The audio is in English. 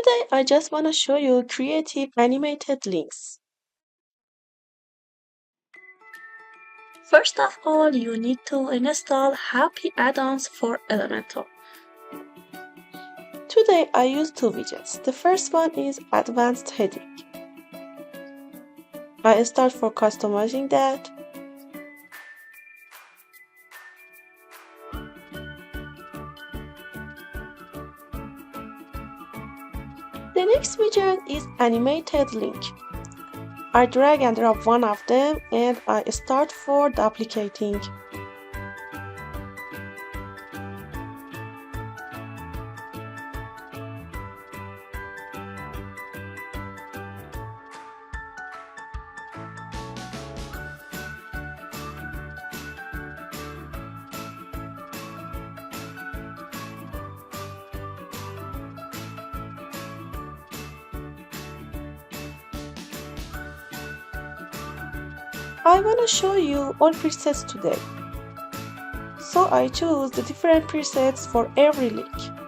Today I just want to show you creative animated links. First of all, you need to install Happy Add-ons for Elementor. Today I use two widgets. The first one is Advanced Heading. I start for customizing that. The next widget is Animated Link. I drag and drop one of them and I start for duplicating. I want to show you all presets today. So I choose the different presets for every link.